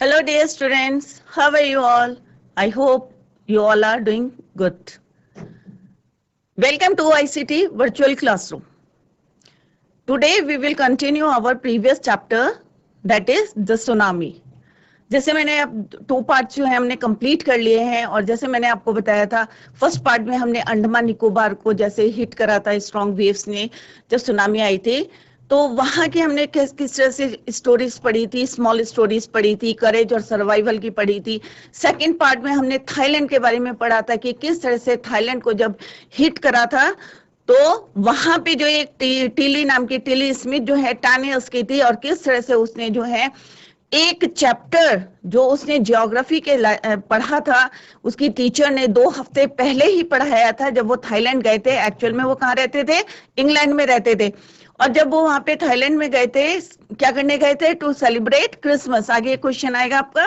Hello, dear students. How are you all? I hope you all are doing good. Welcome to ICT Virtual Classroom. Today we will continue our previous chapter, that is the tsunami. जैसे मैंने अब 2 part जो है हमने complete कर लिए हैं और जैसे मैंने आपको बताया था फर्स्ट पार्ट में हमने अंडमान निकोबार को जैसे हिट करा था स्ट्रॉन्ग वेव्स ने जब सुनामी आई थी, तो वहां की हमने किस तरह से स्टोरीज पढ़ी थी, स्मॉल स्टोरीज पढ़ी थी, करेज और सर्वाइवल की पढ़ी थी। सेकंड पार्ट में हमने थाईलैंड के बारे में पढ़ा था कि किस तरह से थाईलैंड को जब हिट करा था तो वहां पे जो एक टिली नाम की टिली स्मिथ जो है टानियस की थी और किस तरह से उसने जो है एक चैप्टर जो उसने ज्योग्राफी के पढ़ा था उसकी टीचर ने 2 हफ्ते पहले ही पढ़ाया था जब वो थाईलैंड गए थे। एक्चुअल में वो कहाँ रहते थे? इंग्लैंड में रहते थे। और जब वो वहां पे थाईलैंड में गए थे, क्या करने गए थे? To celebrate Christmas. आगे क्वेश्चन आएगा आपका।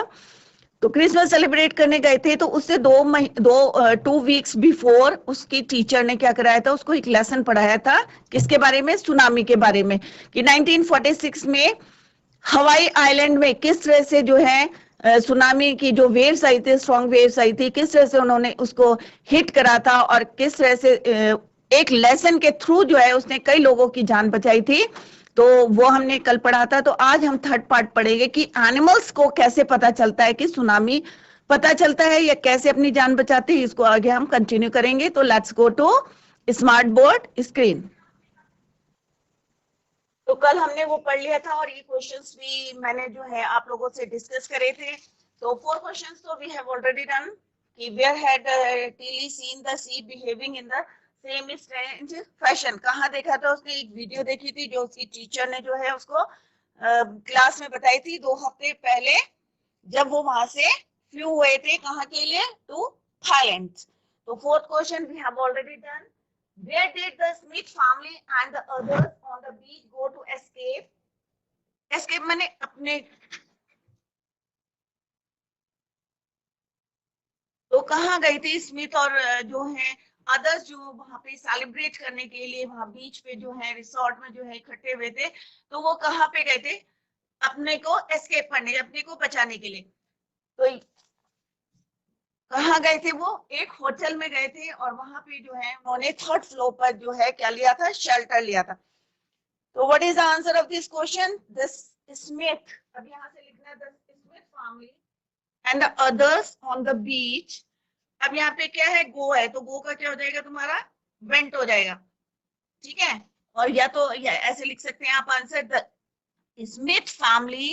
तो क्रिसमस सेलिब्रेट करने गए थे, तो उससे 2 वीक्स बिफोर उसकी टीचर ने क्या कराया था? उसको एक लेसन पढ़ाया था किसके बारे में? सुनामी के बारे में, कि 1946 में हवाई आइलैंड में किस तरह से जो है सुनामी की जो वेव्स आई थी, स्ट्रॉन्ग वेव्स आई थी, किस तरह से उन्होंने उसको हिट करा था और किस तरह से एक लेसन के थ्रू जो है उसने कई लोगों की जान बचाई थी। तो वो हमने कल पढ़ा था। तो आज हम थर्ड पार्ट पढ़ेंगे कि एनिमल्स को कैसे पता चलता है कि सुनामी पता चलता है या कैसे अपनी जान बचाते हैं। इसको आगे हम कंटिन्यू करेंगे। तो let's go to smart board screen. तो कल हमने वो पढ़ लिया था और ये क्वेश्चंस भी मैंने जो है आप लोगों से डिस्कस करे थे। तो 4 क्वेश्चंस तो वी हैव ऑलरेडी डन कि where had Tilly seen the sea behaving in the same strange fashion. कहाँ देखा था उसने? एक वीडियो देखी थी जो उसकी टीचर ने जो है उसको क्लास में बताई थी 2 हफ्ते पहले जब वो वहां से फ्लू हुए थे। कहाँ के लिए? To Thailand. तो 4th question we have already done. Where did the Smith family and the others on the beach go to escape? Escape माने अपने। तो कहाँ गई थी स्मिथ और जो है अदर्स जो वहां पे सेलिब्रेट करने के लिए वहां बीच पे जो है रिसोर्ट में जो है इकट्ठे हुए थे। तो वो कहाँ पे गए थे? अपने को एस्केप करने, अपने को बचाने के लिए। तो कहाँ गए थे वो? एक होटल में गए थे और वहां पे जो है उन्होंने 3rd फ्लोर पर जो है क्या लिया था? शेल्टर लिया था। तो what is the answer of this question? This Smith. अब यहां से लिखना है the Smith family and the others on the बीच। अब यहाँ पे क्या है? गो है, तो गो का क्या हो जाएगा तुम्हारा? वेंट हो जाएगा। ठीक है। और या तो या ऐसे लिख सकते हैं आप answer, the Smith family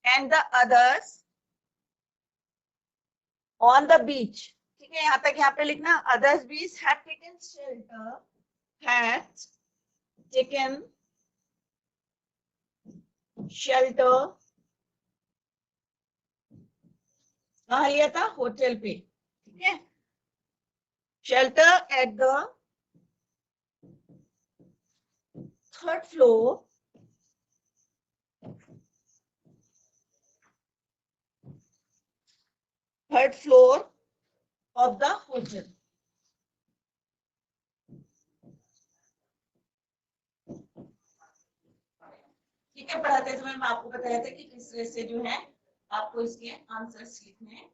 and the others on the बीच। ठीक है, यहाँ तक यहाँ पे लिखना others beach had taken shelter, had taken shelter. कहाँ लिया था? होटल पे। ठीक है, shelter at the 3rd floor of the hotel. ठीक है, पढ़ाते समय मैं आपको बताया था कि किस तरह से जो है आपको इसके आंसर्स लिखने हैं।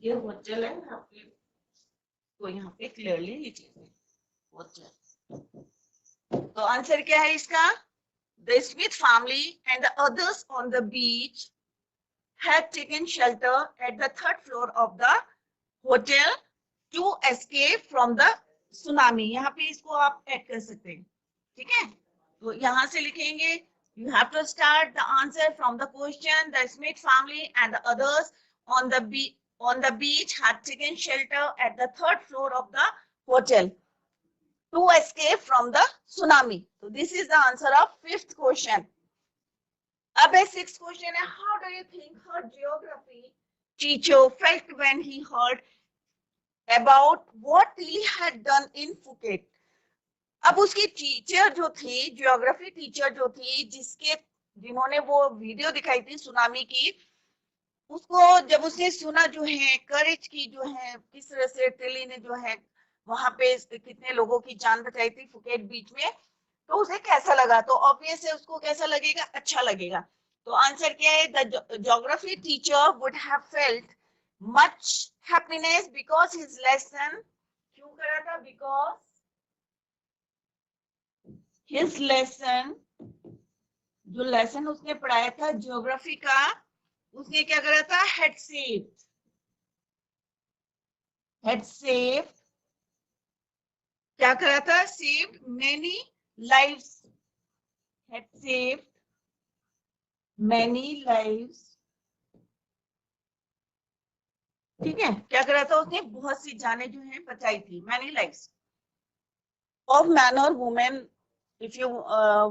ये होटल है आपके, तो यहाँ पे क्लियरली लिख लीजिए होटल। तो आंसर क्या है इसका? The Smith family and the others on the beach had taken shelter at the 3rd floor of the hotel to escape from the tsunami. यहाँ पे इसको आप ऐड कर सकते हैं। ठीक है, तो यहाँ से लिखेंगे you have to start the answer from the question. The Smith family and the others on the beach had taken shelter at the 3rd floor of the hotel to escape from the tsunami. So this is the answer of 5th question. अब 6th question है, how do you think her geography teacher felt when he heard about what Lee had done in Phuket? अब उसकी teacher जो थी, geography teacher जो थी, जिन्होंने वो वीडियो दिखाई थी सुनामी की, उसको जब उसने सुना जो है करेज की जो है किस तरह से टिली ने जो है वहां पे कितने लोगों की जान बचाई थी फुकेट बीच में, तो उसे कैसा लगा, तो ऑब्वियस है उसको कैसा लगेगा, अच्छा लगेगा। तो आंसर क्या है, the geography teacher would have felt much happiness because his lesson, क्यों करा था, बिकॉज हिज लेसन, जो लेसन उसने पढ़ाया था ज्योग्राफी का, उसने क्या करा था, हेड सेव, क्या करा था, saved many lives, head saved many lives, ठीक है, क्या करा था उसने, बहुत सी जानें जो है बचाई थी, मैनी लाइव्स ऑफ मैन और women, if you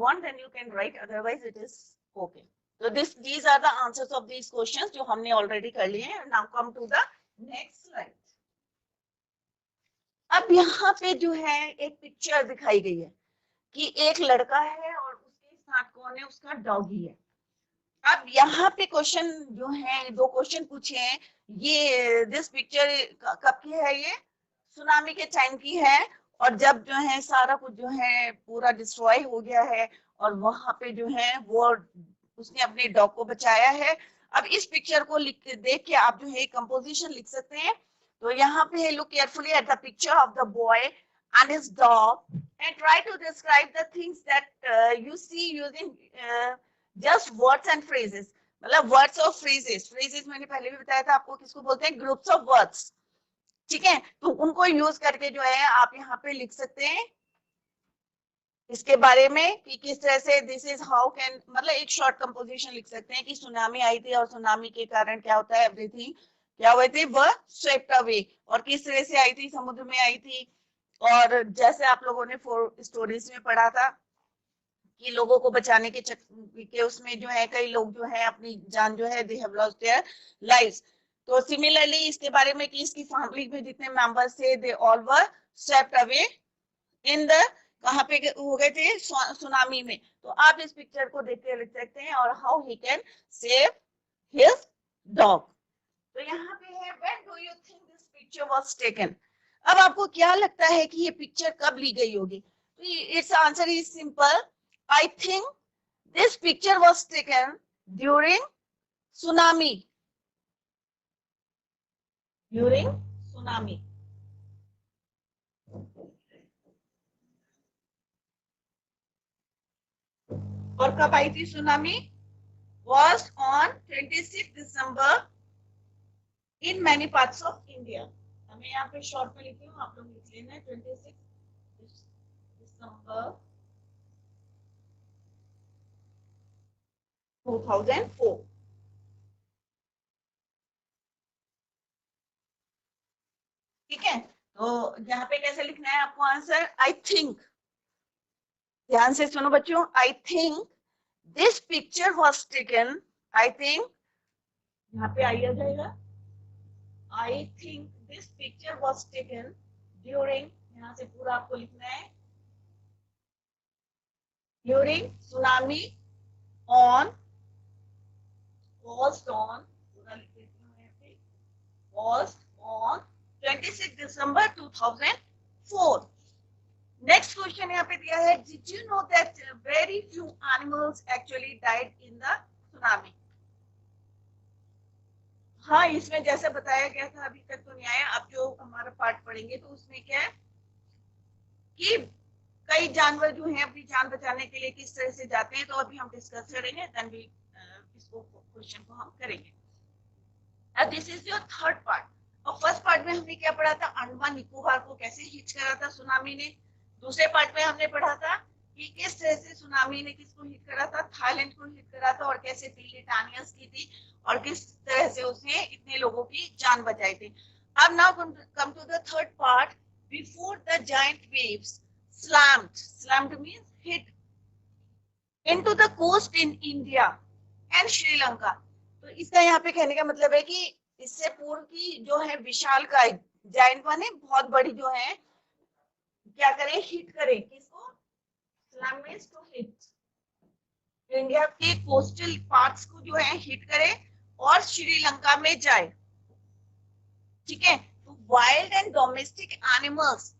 want then you can write, otherwise it is okay. So these are the answers of these questions जो हमने already कर लिए हैं. Now come to the next slide. अब यहाँ पे जो है एक पिक्चर दिखाई गई है कि एक लड़का है और उसके साथ कौन है, उसका डॉगी है। अब यहाँ पे क्वेश्चन जो है, दो क्वेश्चन पूछे हैं, ये दिस पिक्चर कब की है, ये सुनामी के टाइम की है, और जब जो है सारा कुछ जो है पूरा डिस्ट्रॉय हो गया है और वहां पे जो है वो उसने अपने डॉग को बचाया है। अब इस पिक्चर को देख के आप जो है कंपोजिशन लिख सकते हैं। तो यहाँ पे look carefully at the picture of the boy and his dog and try to describe the things that you see using just words and phrases. मतलब वर्ड्स और फ्रेजेस, फ्रेजेस मैंने पहले भी बताया था आपको किसको बोलते हैं, ग्रुप्स ऑफ वर्ड्स, ठीक है। तो उनको यूज करके जो है आप यहाँ पे लिख सकते हैं इसके बारे में कि किस तरह से दिस इज हाउ कैन, मतलब एक शॉर्ट कंपोजिशन लिख सकते हैं कि सुनामी आई थी और सुनामी के कारण क्या होता है, एवरीथिंग क्या हुए थे, वह स्वेप्ट अवे, और किस तरह से आई थी, समुद्र में आई थी। और जैसे आप लोगों ने 4 स्टोरीज में पढ़ा था कि लोगों को बचाने के उसमें जो है कई लोग जो है अपनी जान जो है दे हैव लॉस्ट देयर लाइव्स। तो सिमिलरली इसके बारे में कि इसकी फैमिली में जितने मेंबर्स थे they all were swept away in the, कहाँ पे हो गए थे, सुनामी में। तो आप इस पिक्चर को देख के लिख सकते हैं और how he can save his dog. तो यहाँ पे है when do you think this picture was taken. अब आपको क्या लगता है कि ये पिक्चर कब ली गई होगी, तो it's answer is simple, I think this picture was taken during tsunami, during tsunami. और कब आई थी tsunami, was on 26 December in many parts of India. मैं यहाँ पे शॉर्ट में लिखी हूँ, आप लोग लिख लेना 26 दिसंबर 2004। ठीक है, तो यहाँ पे कैसे लिखना है आपको आंसर, आई थिंक, ध्यान से सुनो बच्चों, I think this picture was taken, I think यहाँ पे आई आ जाएगा, I think this picture was taken during, यहाँ से पूरा आपको लिखना है, during tsunami on, caused on, पूरा लिख देती हूँ यहाँ पे, caused on 26 December 2004। Next question यहाँ पे दिया है, did you know that very few animals actually died in the tsunami। हाँ, इसमें जैसे बताया गया था अभी तक तो नहीं आया, अब जो हमारा पार्ट पढ़ेंगे तो उसमें क्या है कि कई जानवर जो हैं अपनी जान बचाने के लिए किस तरह से जाते हैं, तो अभी हम डिस्कस करेंगे, देन भी इसको क्वेश्चन को हम करेंगे। अब this is your third part. और फर्स्ट पार्ट में हमने क्या पढ़ा था, अंडमान निकोबार को कैसे हिट करा था सुनामी ने। दूसरे पार्ट में हमने पढ़ा था कि किस तरह से सुनामी ने किसको हिट करा था, थाईलैंड को हिट करा था, और कैसे टिलिटानियस की थी और किस तरह से उसने इतने लोगों की जान बचाई थी। अब now come to the third part, before the giant waves slammed means hit into the coast in India and Sri Lanka। तो इसका यहाँ पे कहने का मतलब है कि इससे पूर्व की जो है विशाल काय, जायंट माने बहुत बड़ी जो है, क्या करें, हिट करें किसको, slam means to hit, India के कोस्टल पार्ट्स को जो है हिट करें और श्रीलंका में जाए। ठीक है, तो वाइल्ड एंड डोमेस्टिक एनिमल्स,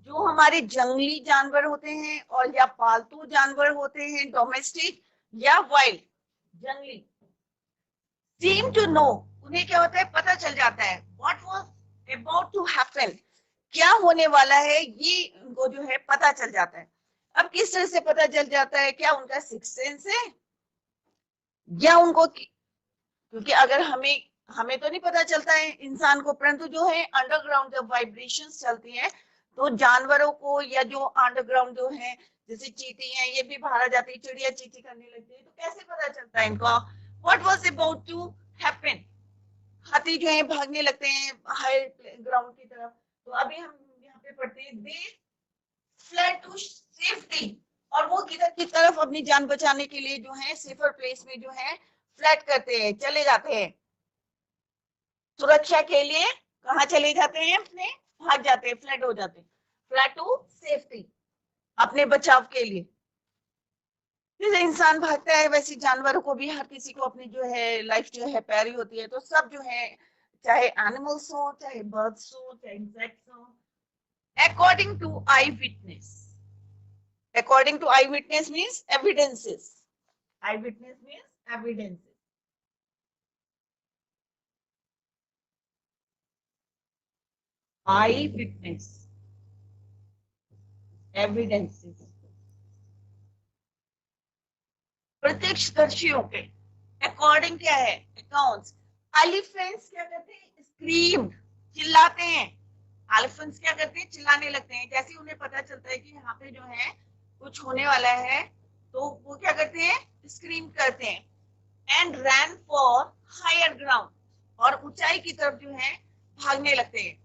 जो हमारे जंगली जानवर होते हैं और या पालतू जानवर होते हैं, डोमेस्टिक या वाइल्ड, जंगली, सीम टू नो, उन्हें क्या होता है, पता चल जाता है, what was about to happen, क्या होने वाला है, ये उनको जो है पता चल जाता है। अब किस तरह से पता चल जाता है, क्या उनका सिक्स सेंस है, या उनको, क्योंकि अगर हमें हमें तो नहीं पता चलता है इंसान को, परंतु जो है अंडरग्राउंड जब वाइब्रेशंस चलती हैं तो जानवरों को, या जो अंडरग्राउंड जो है, जैसे चींटी है, ये भी बाहर आ जाती है, चिड़िया चींटी करने लगती है, तो कैसे पता चलता है इनको what was about to happen. हाथी जो है भागने लगते हैं हाई ग्राउंड की तरफ, तो अभी हम यहाँ पे पढ़ते हैं, दे फ्लेड टू सेफ्टी, और वो किधर की तरफ अपनी जान बचाने के लिए जो है सेफर प्लेस में जो है फ्लैट करते हैं, चले जाते हैं, सुरक्षा के लिए कहाँ चले जाते हैं, अपने भाग जाते हैं, फ्लैट हो जाते हैं, फ्लैट टू सेफ्टी, अपने बचाव के लिए। जैसे इंसान भागता है वैसे जानवरों को भी, हर किसी को अपनी जो है लाइफ जो है प्यारी होती है, तो सब जो है, चाहे एनिमल्स हो, चाहे बर्ड्स हो, चाहे इंसेक्ट्स हो, according to eyewitness, according to eyewitness means evidences, eyewitness means evidences, eyewitness evidences, प्रत्यक्षदर्शियों के अकॉर्डिंग क्या है, अकाउंट्स। एलिफेंट्स क्या करते हैं, स्क्रीम, चिल्लाते हैं, एलिफेंट्स क्या करते हैं, चिल्लाने लगते हैं, जैसे उन्हें पता चलता है कि यहाँ पे जो है कुछ होने वाला है, तो वो क्या करते हैं, स्क्रीम करते हैं, and ran for higher ground, और ऊंचाई की तरफ जो है भागने लगते हैं।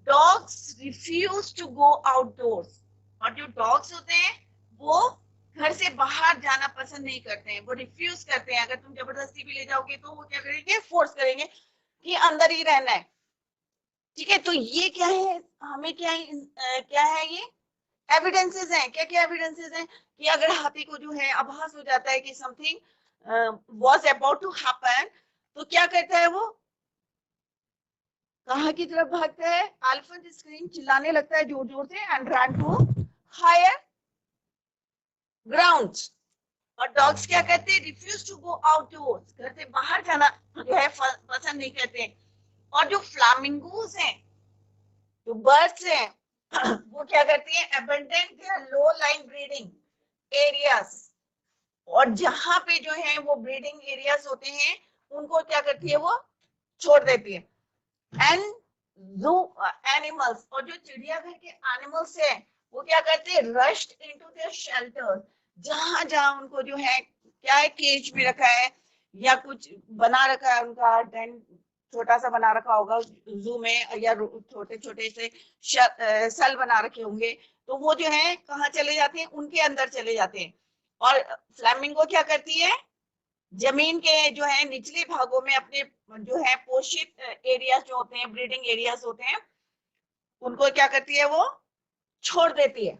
Dogs refuse to go outdoors, और जो डॉग्स होते हैं वो घर से बाहर जाना पसंद नहीं करते हैं, वो रिफ्यूज करते हैं, अगर तुम जबरदस्ती भी ले जाओगे तो वो क्या करेंगे, फोर्स करेंगे कि अंदर ही रहना है। ठीक है, तो ये क्या है, हमें क्या है, क्या है ये एविडेंसेस हैं, क्या क्या एविडेंसेस हैं, कि अगर हाथी को जो है आभास हो जाता है कि something was about to happen, तो क्या करता है, वो कहाँ की तरफ भागता है, एलिफेंट स्क्रीम, चिल्लाने लगता है जोर जोर से, and run to higher ground. और डॉग्स क्या करते हैं, रिफ्यूज टू गो आउटडोर्स, घर से बाहर जाना जो है पसंद नहीं करते। और जो फ्लामिंगोस हैं, जो बर्ड्स हैं, वो क्या करती है, abandon their low line breeding areas, और जहां पे जो है वो ब्रीडिंग एरियाज होते हैं उनको क्या करती है, वो छोड़ देती है। एंड जू एनिमल्स, और जो चिड़ियाघर के एनिमल्स हैं वो क्या करते हैं, रश्ड इनटू देयर शेल्टर, जहां जहां उनको जो है क्या है, केज में रखा है या कुछ बना रखा है, उनका डेन छोटा सा बना रखा होगा जू में, या छोटे छोटे से सेल बना रखे होंगे, तो वो जो है कहाँ चले जाते हैं, उनके अंदर चले जाते हैं। और फ्लैमिंगो क्या करती है, जमीन के जो है निचले भागों में अपने जो है पोषित एरियाज जो होते हैं, ब्रीडिंग एरियाज होते हैं, उनको क्या करती है, वो छोड़ देती है।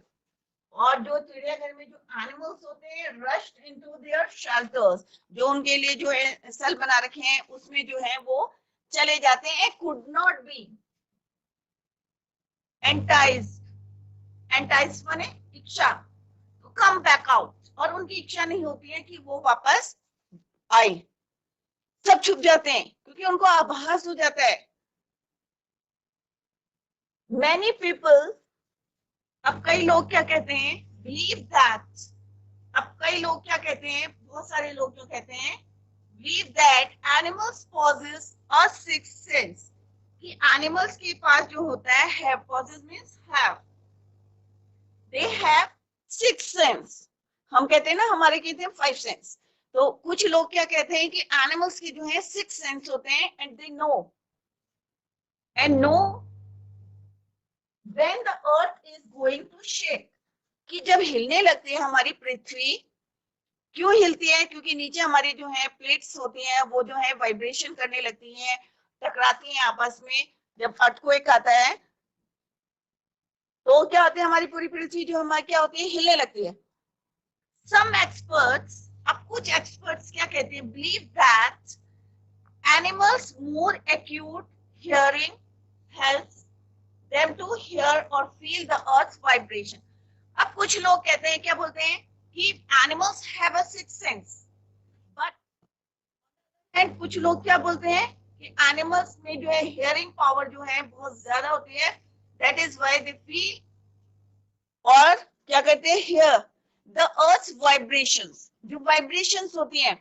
और जो चिड़ियाघर में जो एनिमल्स होते हैं, रश्ड इनटू देयर शेल्टर्स, जो उनके लिए जो है सेल बना रखे हैं, उसमें जो है वो चले जाते हैं, कुड नॉट बी एंटाइज्ड, एंटाइज माने इच्छा, तो कम बैक आउट, और उनकी इच्छा नहीं होती है कि वो वापस आए, सब छुप जाते हैं क्योंकि उनको आभास हो जाता है। मैनी पीपल, अब कई लोग क्या कहते हैं, बिलीव दैट, अब कई लोग क्या कहते हैं, बहुत सारे लोग जो कहते हैं, believe that animals possess a sixth sense, कि एनिमल्स के पास जो होता है possess means have, they have sixth sense, हम कहते हैं ना हमारे कहते हैं फाइव सेंस, तो कुछ लोग क्या कहते हैं कि एनिमल्स के जो है सिक्स सेंस होते हैं, and they know when the earth is going to shake, कि जब हिलने लगती है हमारी पृथ्वी, क्यों हिलती है, क्योंकि नीचे हमारी जो है प्लेट्स होती हैं, वो जो है वाइब्रेशन करने लगती हैं, टकराती हैं आपस में, जब अर्थक्वेक आता है तो क्या होती है, हमारी पूरी पृथ्वी जो हमारी क्या होती है, हिलने लगती है। सम एक्सपर्ट्स, अब कुछ एक्सपर्ट्स क्या कहते हैं, believe that Animals more acute hearing helps them to hear or feel the earth's vibration. अब कुछ लोग कहते हैं, क्या बोलते हैं कि animals have a sixth sense, but and कुछ लोग क्या बोलते हैं कि एनिमल्स में जो है हियरिंग पावर जो है बहुत ज्यादा होती है, that is why they feel और क्या करते हैं, हियर द अर्थ वाइब्रेशंस, जो वाइब्रेशंस होती हैं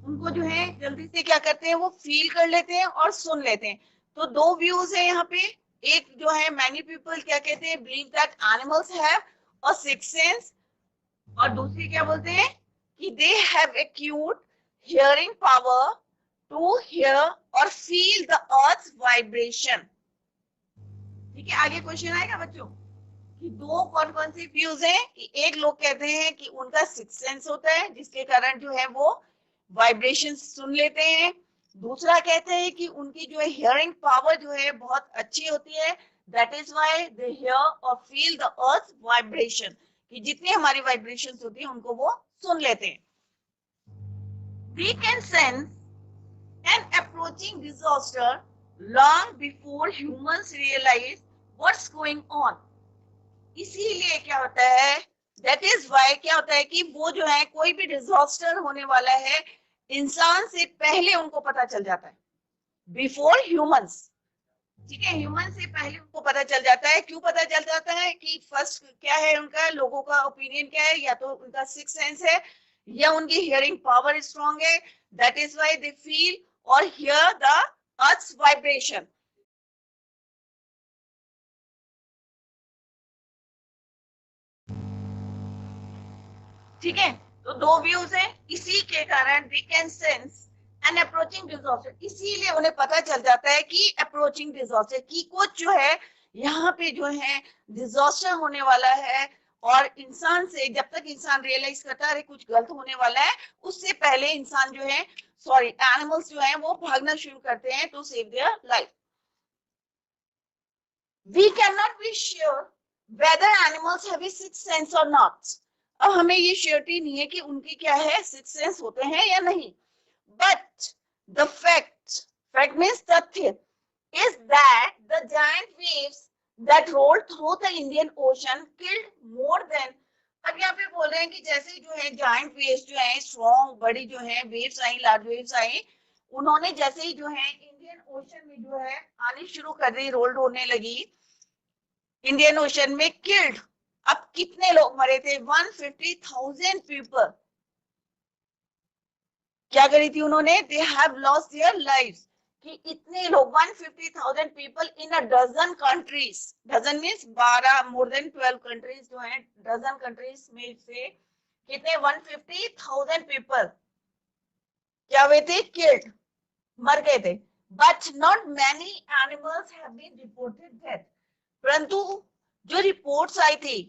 उनको जो है जल्दी से क्या करते हैं, वो फील कर लेते हैं और सुन लेते हैं। तो दो व्यूज है यहाँ पे, एक जो है मैनी पीपल क्या कहते हैं, believe that animals have a sixth sense, और दूसरी क्या बोलते हैं कि they have acute hearing power to hear or feel the earth's vibration. ठीक है, आगे क्वेश्चन आएगा बच्चों कि दो कौन कौन सी व्यूज हैं, कि एक लोग कहते हैं कि उनका सिक्स्थ सेंस होता है जिसके कारण जो है वो वाइब्रेशन सुन लेते हैं, दूसरा कहते हैं कि उनकी जो है हियरिंग पावर जो है बहुत अच्छी होती है, that is why they hear और फील द अर्थ वाइब्रेशन, कि जितनी हमारी वाइब्रेशन होती है उनको वो सुन लेते हैं। We can sense an approaching disaster long before humans realize what's going on. इसीलिए क्या होता है, that is why क्या होता है कि वो जो है कोई भी डिजास्टर होने वाला है इंसान से पहले उनको पता चल जाता है, बिफोर ह्यूमंस। ठीक है, ह्यूमन से पहले उनको पता चल जाता है। क्यों पता चल जाता है कि फर्स्ट क्या है उनका, लोगों का ओपिनियन क्या है, या तो उनका सिक्स्थ सेंस है या उनकी हियरिंग पावर स्ट्रांग है, that is why they feel और हियर द अर्थ्स वाइब्रेशन। ठीक है, तो दो व्यूज है, इसी के कारण we can sense an approaching disaster, इसीलिए उन्हें पता चल जाता है कि अप्रोचिंग डिजास्टर की कुछ जो है यहाँ पे जो है डिजास्टर होने वाला है, और इंसान से जब तक इंसान रियलाइज करता है कुछ गलत होने वाला है, उससे पहले इंसान जो है सॉरी एनिमल्स जो है वो भागना शुरू करते हैं to save their life. We can not be sure whether animals have a sixth sense और नॉट। अब हमें ये श्योरिटी नहीं है कि उनकी क्या है सिक्स्थ सेंस होते हैं या नहीं, बट द फैक्ट मींस तथ्य is that the giant waves that rolled through the Indian Ocean killed more than, अब यहाँ पे बोल रहे हैं कि जैसे जो है जायंट वेव्स जो है स्ट्रॉन्ग बड़ी जो है वेव्स आई, लार्ज वेव्स आई, उन्होंने जैसे ही जो है इंडियन ओशन में जो है आनी शुरू कर दी, रोल्ड होने लगी इंडियन ओशन में, किल्ड, अब कितने लोग मरे थे, 150,000 पीपल क्या करी थी उन्होंने, they have lost their lives, कि इतने लोग 150,000 people in a dozen countries, dozen means 12, more than 12 countries जो है, डजन कंट्रीज में से कितने 150,000 पीपल क्या हुए थे, किल्ड, मर गए थे, but not many animals have been reported dead, परंतु जो रिपोर्ट्स आई थी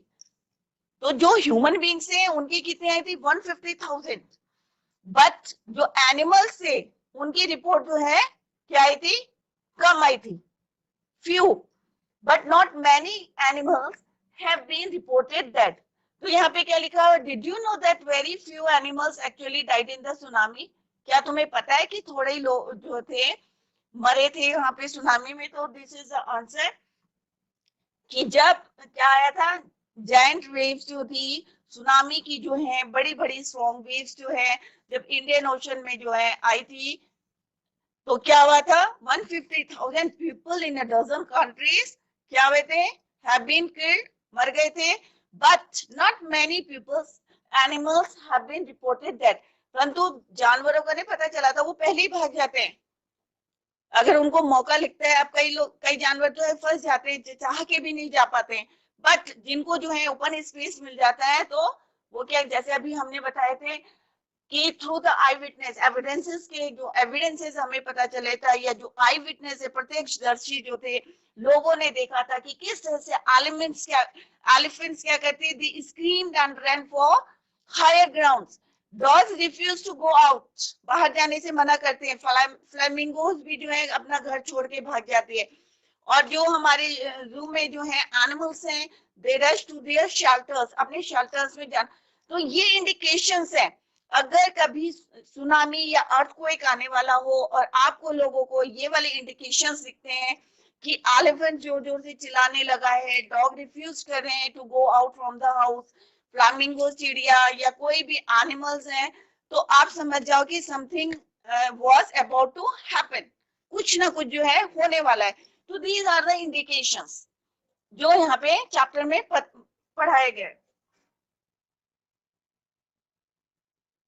तो जो ह्यूमन बीइंग्स हैं उनकी कितनी आई थी 150,000, बट जो एनिमल्स थे उनकी रिपोर्ट जो है क्या आई थी, कम आई थी, few but not many animals have been reported dead। तो यहाँ पे क्या लिखा है, did you know that very few animals actually died in the tsunami? क्या तुम्हें पता है कि थोड़े ही लोग जो थे मरे थे यहाँ पे सुनामी में। तो दिस इज द आंसर कि जब क्या आया था, जायंट वेव्स जो थी सुनामी की जो है बड़ी बड़ी स्ट्रॉन्ग वेव्स जो है जब इंडियन ओशन में जो है आई थी, तो क्या हुआ था 150,000 people in a dozen countries क्या हुए थे, हैव बीन किल्ड, मर गए थे, but not many people animals have been reported dead, परंतु जानवरों का नहीं पता चला था, वो पहले ही भाग जाते हैं अगर उनको मौका लिखता है। अब कई जानवर जो है फंस जाते हैं, चाह के भी नहीं जा पाते हैं, बट जिनको जो है ओपन स्पेस मिल जाता है तो वो क्या, जैसे अभी हमने बताए थे कि through the I witness evidences के जो एविडेंसेस हमें पता चले था, या जो आई विटनेस है प्रत्यक्षदर्शी जो थे, लोगों ने देखा था कि किस तरह से एलिफेंट्स क्या करते हैं, they screamed and run for higher grounds, dogs refuse to go out, बाहर जाने से मना करते हैं, फ्लेमिंगोज भी जो है अपना घर छोड़ के भाग जाती है, और जो हमारे जू में जो है एनिमल्स हैं दे रश टू देयर शेल्टर्स, अपने शेल्टर्स में जाना। तो ये इंडिकेशंस है, अगर कभी सुनामी या अर्थक्वेक आने वाला हो और आपको लोगों को ये वाले इंडिकेशंस दिखते हैं कि एलिफेंट जोर जोर से चिल्लाने लगा है, डॉग रिफ्यूज कर रहे हैं to go out from the house, flamingo चिड़िया या कोई भी एनिमल्स हैं, तो आप समझ जाओ कि something was about to happen, कुछ ना कुछ जो है होने वाला है। तो दीज आर द इंडिकेशंस जो यहाँ पे चैप्टर में पढ़ाए गए।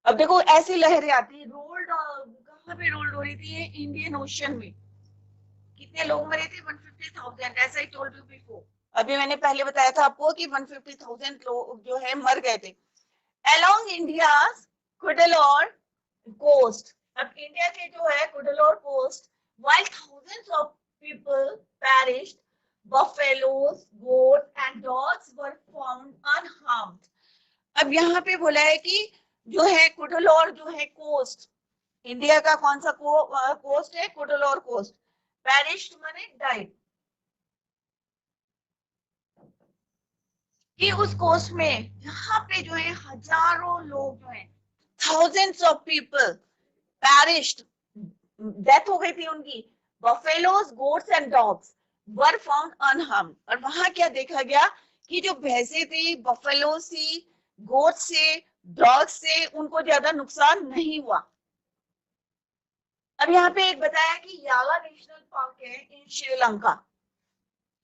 अब देखो ऐसी लहरें आती है, रोल्ड कहाँ पे रोल्ड हो रही थी, ये इंडियन ओशन में। कितने लोग मरे थे? 150,000, ऐसा ही टोल्ड यू बिफोर। अभी मैंने पहले बताया था आपको कि 150,000 लोग जो है मर गए थे। अलोंग इंडिया कुडलोर कोस्ट, अब इंडिया के जो है Cuddalore coast, while thousands of people perished, buffaloes, goats and dogs were found unharmed। अब यहाँ पे बोला है कि जो है कुडलोर जो है कोस्ट, इंडिया का कौन सा कोस्ट है? कुडलोर कोस्ट। पेरिश्ड माने डाइड, कि उस कोस्ट में यहाँ पे जो है हजारों लोग जो है, thousands of people perished, death हो गई थी उनकी। Buffaloes, goats and dogs were found unharmed. और वहां क्या देखा गया कि जो भैंसे थी, बफेलो थी, गोट से, डॉग से उनको ज्यादा नुकसान नहीं हुआ। अब यहाँ पे एक बताया कि याला नेशनल पार्क है इन श्रीलंका,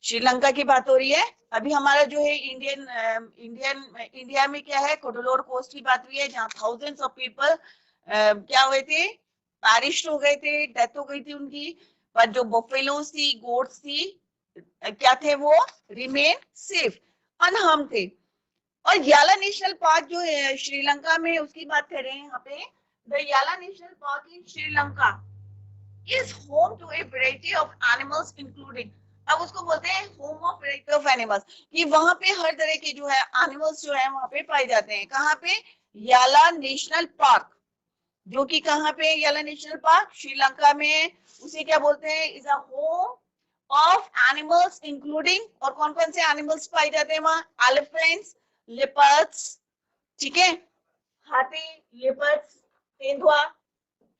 श्रीलंका की बात हो रही है। अभी हमारा जो है इंडिया में क्या है, कुडलोर कोस्ट की बात हुई है, जहाँ थाउजेंड्स ऑफ पीपल क्या हुए थे, पेरिश हो गए थे, डेथ हो गई थी उनकी। पर जो बफेलोस थी, गोट्स थी, क्या थे वो? रिमेन सेफ, अनहार्म थे। और याला नेशनल पार्क जो है श्रीलंका में, उसकी बात कर रहे हैं यहाँ पे। द याला national park in Sri Lanka is home to a variety of animals including, अब उसको बोलते हैं home of variety of animals, कि वहां पे हर तरह के जो है एनिमल्स जो है वहां पे पाए जाते हैं। कहाँ पे? याला नेशनल पार्क, जो कि कहाँ पे? याला नेशनल पार्क श्रीलंका में। उसे क्या बोलते हैं? Is a home of animals including, और कौन कौन से एनिमल्स पाए जाते हैं वहां? एलिफेंट्स, लिपर्ड्स, ठीक है, हाथी, लिपर्ड्स, तेंदुआ,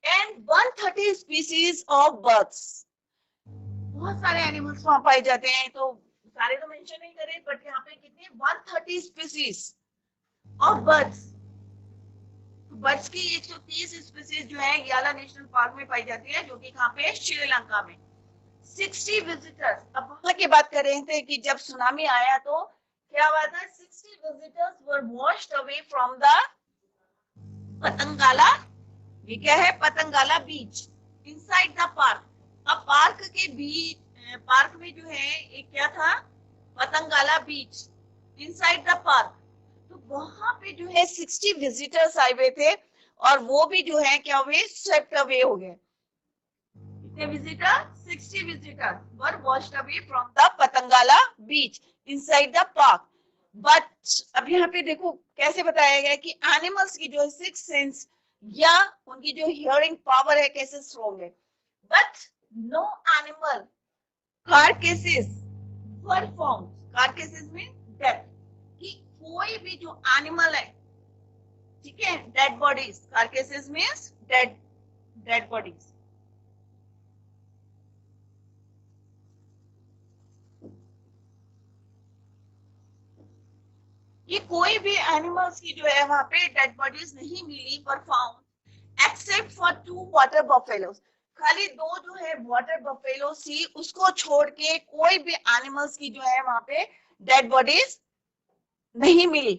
and 130 species of birds। बहुत सारे एनिमल्स वहां पाए जाते हैं, तो सारे तो मेंशन नहीं करे, बट यहाँ पे कितने? 130 स्पीसीज ऑफ बर्ड्स। बर्ड्स की 130 स्पीसीज जो है याला नेशनल पार्क में पाई जाती है, जो कि कहाँ पे? श्रीलंका में। 60 विजिटर्स, अब वहां की बात कर रहे थे कि जब सुनामी आया तो क्या हुआ था? 60 visitors were washed away from the Patangala, ये क्या है? Patangala beach, inside the park. अब पार्क के बीच, पार्क में जो है एक क्या था? Patangala beach, inside the park. तो वहां पे जो है 60 विजिटर्स आए हुए थे, और वो भी जो है क्या हुए? स्वेप्ट अवे हो गए। कितने visitor? 60 visitor were washed away from the Patangala beach inside the park. But अब यहाँ पे देखो कैसे बताया गया कि एनिमल्स की जो सिक्स सेंस या उनकी जो हियरिंग पावर है कैसे स्ट्रॉन्ग है। But no animal carcasses were found, carcasses में डेथ, कि कोई भी जो एनिमल है, ठीक है, dead bodies, carcasses means dead bodies. ये कोई भी एनिमल्स की जो है वहां पे डेड बॉडीज नहीं मिली, पर found except for 2 water buffaloes, खाली 2 जो है वाटर बफेलो थी, उसको छोड़ के कोई भी एनिमल्स की जो है वहां पे डेड बॉडीज नहीं मिली।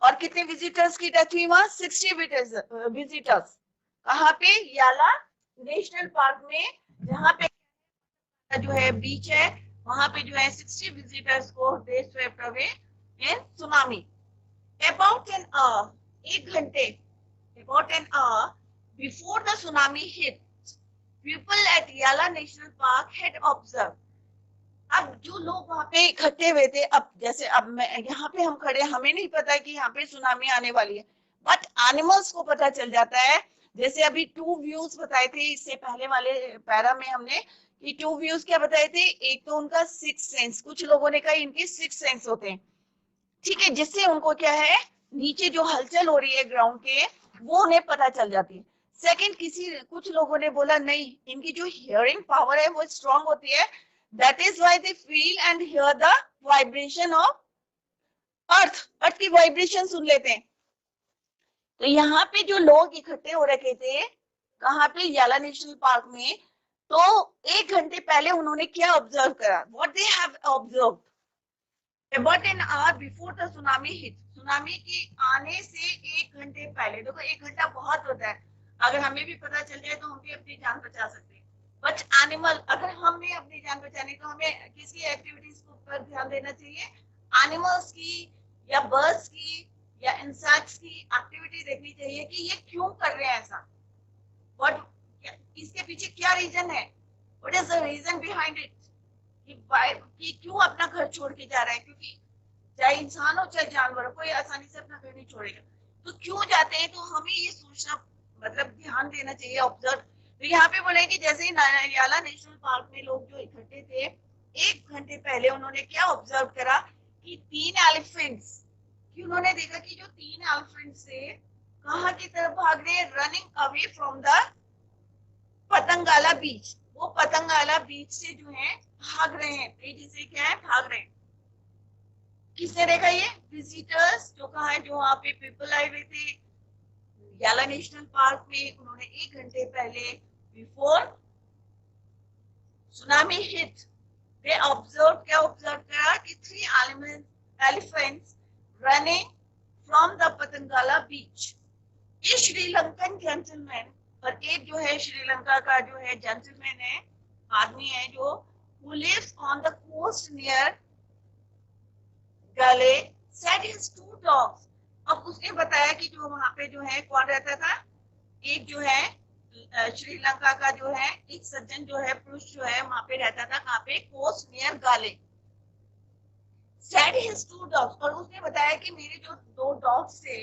और कितने विजिटर्स की डेथ हुई वहां? 60 विजिटर्स। कहाँ पे? याला नेशनल पार्क में, जहाँ पे जो है बीच है, वहां पे जो है 60 विजिटर्स को they swept away in tsunami. About an hour, 1 घंटे, about an hour before the tsunami hit, people at Yala National Park had observed। अब जो लोग वहां पे इकट्ठे हुए थे, अब जैसे अब मैं यहाँ पे हम खड़े, हमें नहीं पता कि यहाँ पे सुनामी आने वाली है, बट एनिमल्स को पता चल जाता है। जैसे अभी 2 व्यूज बताए थे इससे पहले वाले पैरा में हमने, कि 2 व्यूज क्या बताए थे? एक तो उनका 6 सेंस, कुछ लोगों ने कहा इनके 6 सेंस होते हैं, ठीक है, जिससे उनको क्या है? नीचे जो हलचल हो रही है ग्राउंड के वो उन्हें पता चल जाती है। सेकंड, कुछ लोगों ने बोला नहीं, इनकी जो हियरिंग पावर है वो स्ट्रांग होती है, that is why they feel and here the vibration of earth की वाइब्रेशन सुन लेते हैं। तो यहाँ पे जो लोग इकट्ठे हो रखे थे, कहाँ पे, याला नेशनल पार्क में, तो 1 घंटे पहले उन्होंने क्या ऑब्जर्व करा, what they have observed about an hour before the tsunami hit. Tsunami के आने से 1 घंटे पहले, देखो 1 घंटा बहुत होता है, अगर हमें भी पता चल जाए तो हम भी अपनी जान बचा सकते हैं, बट एनिमल, अगर हमने अपनी जान बचानी तो हमें किसी एक्टिविटीज के ऊपर ध्यान देना चाहिए, एनिमल्स की या बर्ड्स की या इंसेक्ट्स की एक्टिविटी देखनी चाहिए कि ये क्यों कर रहे हैं ऐसा, व्हाट, इसके पीछे क्या रीजन है, what is the reason behind it, कि क्यों अपना घर छोड़ के जा रहा है, क्योंकि चाहे इंसान हो चाहे जानवर हो, कोई आसानी से अपना घर नहीं छोड़ेगा, तो क्यों जाते हैं, तो हमें ये सोचना, मतलब ध्यान देना चाहिए, ऑब्जर्व। तो यहाँ पे बोले कि जैसे ही याला नेशनल पार्क में लोग जो इकट्ठे थे, 1 घंटे पहले उन्होंने क्या ऑब्जर्व करा कि 3 एलिफेंट्स, कि उन्होंने देखा कि जो 3 एलिफेंट्स थे कहाँ की तरफ भाग रहे हैं, running away from the Patangala बीच, वो पतंगाला बीच से जो है भाग रहे हैं, तेजी से क्या है, भाग रहे हैं। किसने देखा ये, विजिटर्स, जो कहा है, जो वहां पे पीपल आए हुए थे याला नेशनल पार्क में, उन्होंने 1 घंटे पहले before tsunami hit they observe, क्या ऑब्जर्व करा कि 3 elephants running from the Patangala बीच। ये श्रीलंकन जेंटलमैन, और एक जो है श्रीलंका का जो है जेंटलमैन है, आदमी है, जो who lives on the coast near Gale said his 2 dogs। अब उसने बताया कि जो वहां पे जो है कौन रहता था, एक जो है श्रीलंका का जो है एक सज्जन जो है, पुरुष जो है वहां पे रहता था, कहाँ पे, कोस्ट नियर गाले, said his 2 dogs, और उसने बताया कि मेरे जो 2 डॉग्स थे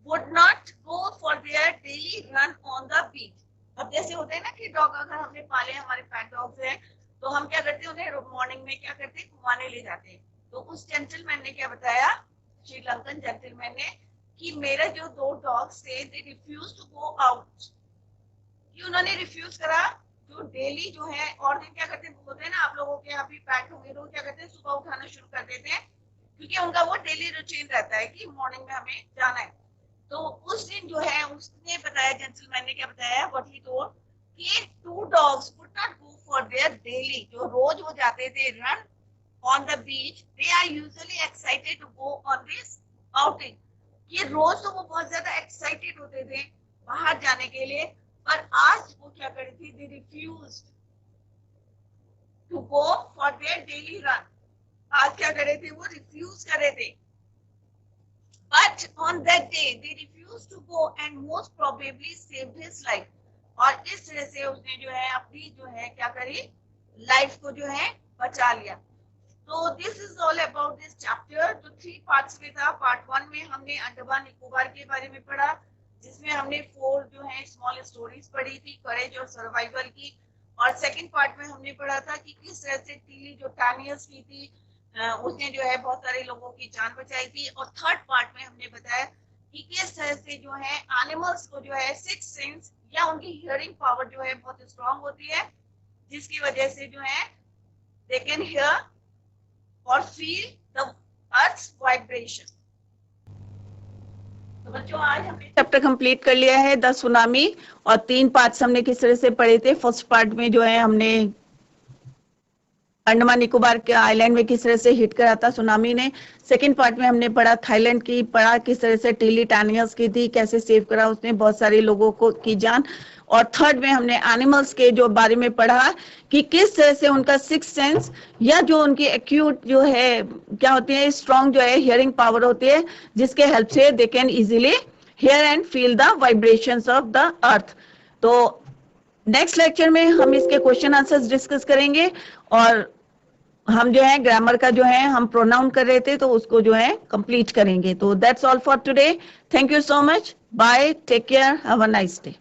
would not go for their daily run on the beach। अब जैसे होते हैं ना कि डॉग अगर हमने पाले, हमारे पेट डॉग्स हैं, तो हम क्या करते हैं, उन्हें मॉर्निंग में क्या करते हैं, घुमाने ले जाते हैं। तो उस जेंटलमैन ने क्या बताया, श्रीलंकन जेंटलमैन ने, कि मेरे जो 2 डॉग्स थे they refuse to go out, कि उन्होंने रिफ्यूज करा, जो डेली जो है, और दिन क्या करते हैं, बोलते हैं ना आप लोगों के यहाँ भी पेट होंगे, तो क्या करते हैं, सुबह उठाना शुरू कर देते हैं, क्योंकि उनका वो डेली रूटीन रहता है कि मॉर्निंग में हमें जाना है। तो उस दिन जो है उसने बताया, जेंटलमैन ने क्या बताया, व्हाट ही टोल्ड, कि 2 dogs would not go for their daily, जो रोज वो जाते थे run on the beach, they are usually excited to go on this outing, ये रोज तो वो बहुत ज्यादा एक्साइटेड होते थे बाहर जाने के लिए, पर आज वो क्या कर रही थी, they refused to go for their daily run, आज क्या कर रहे थे, वो रिफ्यूज कर रहे थे। But on that day they refused to go and most probably saved his life, और इस तरह से उसने जो है अपनी जो है क्या करी, लाइफ को जो है बचा लिया। तो this is all about this chapter. तो 3 पार्ट्स में था। पार्ट 1 में हमने अंडमान निकोबार के बारे में पढ़ा, जिसमें हमने 4 जो है स्मॉल स्टोरीज पढ़ी थी, करेज और सर्वाइवल की, और सेकंड पार्ट में हमने पढ़ा था कि किस तरह से टीली जो टानियस की थी, उसने जो है बहुत सारे लोगों की जान बचाई थी, और थर्ड पार्ट में हमने बताया कि किस तरह से जो है एनिमल्स को जो है 6 सेंस या उनकी हियरिंग पावर जो है बहुत स्ट्रांग होती है, जिसकी वजह से जो है दे कैन हियर और फील द अर्थ्स वाइब्रेशन। तो बच्चों आज हमने चैप्टर कंप्लीट कर लिया है द सुनामी, और 3 पार्ट्स हमने किस तरह से पढ़े थे। फर्स्ट पार्ट में जो है हमने अंडमान निकोबार के आइलैंड में किस तरह से हिट करा था सुनामी ने। सेकंड पार्ट में हमने पढ़ा थाईलैंड की, पढ़ा किस तरह से टीली टानियस की थी, कैसे सेव करा उसने बहुत सारे लोगों को की जान। और थर्ड में हमने एनिमल्स के जो बारे में पढ़ा कि किस तरह से उनका 6 सेंस या जो उनकी एक्यूट जो है क्या होती है, स्ट्रॉन्ग जो है हियरिंग पावर होती है, जिसके हेल्प से they can easily here and feel the vibrations of the earth. तो नेक्स्ट लेक्चर में हम इसके क्वेश्चन आंसर्स डिस्कस करेंगे, और हम जो है ग्रामर का जो है हम प्रोनाउन कर रहे थे तो उसको जो है कंप्लीट करेंगे। तो that's all for today. Thank you so much. Bye, take care, have a nice day.